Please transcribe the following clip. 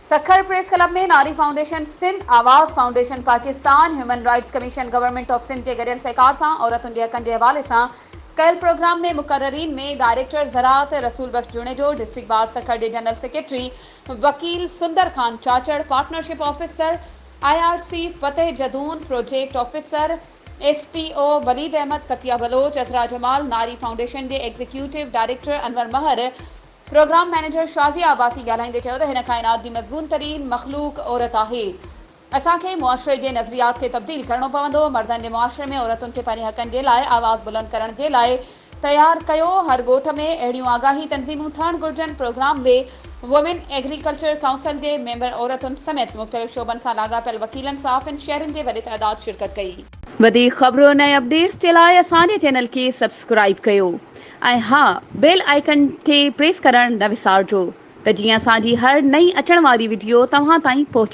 Sukkur press club में नारी foundation Sindh, Awaz foundation Pakistan, human rights commission government of Sindh के गडियल सहकार से औरतुनि जे हक़नि जे हवाले से कल प्रोग्राम में मुकर्ररीन में डायरेक्टर ज़राअत रसूल बख्श जुनेजो, डिस्ट्रिक्ट बार सखर के जनरल सेक्रेटरी वकील Sunder Khan Chachar, partnership officer IRC Fateh Jadoon, project officer SPO Waleed Ahmed, Safia Baloch, Azra Jamal, Nari Foundation के एग्जीक्यूटिव डायरेक्टर अनवर महर, प्रोग्राम मैनेजर शाज़िया आबासी ॻाल्हाईंदे चयो त हिन काइनात जी मज़बून तरीन मखलूक औरत आहे। असांखे मुआशरे जे नज़रियात खे तब्दील करणो पवंदो। मर्दनि जे मुआशरे में औरतुनि खे पंहिंजे हक़नि जे लाइ आवाज़ बुलंद करण जे लाइ तयारु कयो। हर ॻोठ में अहिड़ियूं आगाही तंज़ीमूं थियणु घुरिजनि। प्रोग्राम में वुमेन एग्रीकल्चर काउंसिल जे मेंबर औरतुनि समेत मुख़्तलिफ़ शोबनि सां लाॻापियल वकीलनि साफ़िन शहरनि जे वॾे तइदाद शिरकत कई। वधीक ख़बरुनि ऐं अपडेट्स जे लाइ असांजे चैनल खे सब्सक्राइब कयो ऐं हाँ, बेल आइकन खे प्रेस करणु न विसारिजो त जीअं असांजी हर नई अचण वारी वीडियो तव्हां ताईं पहुचे।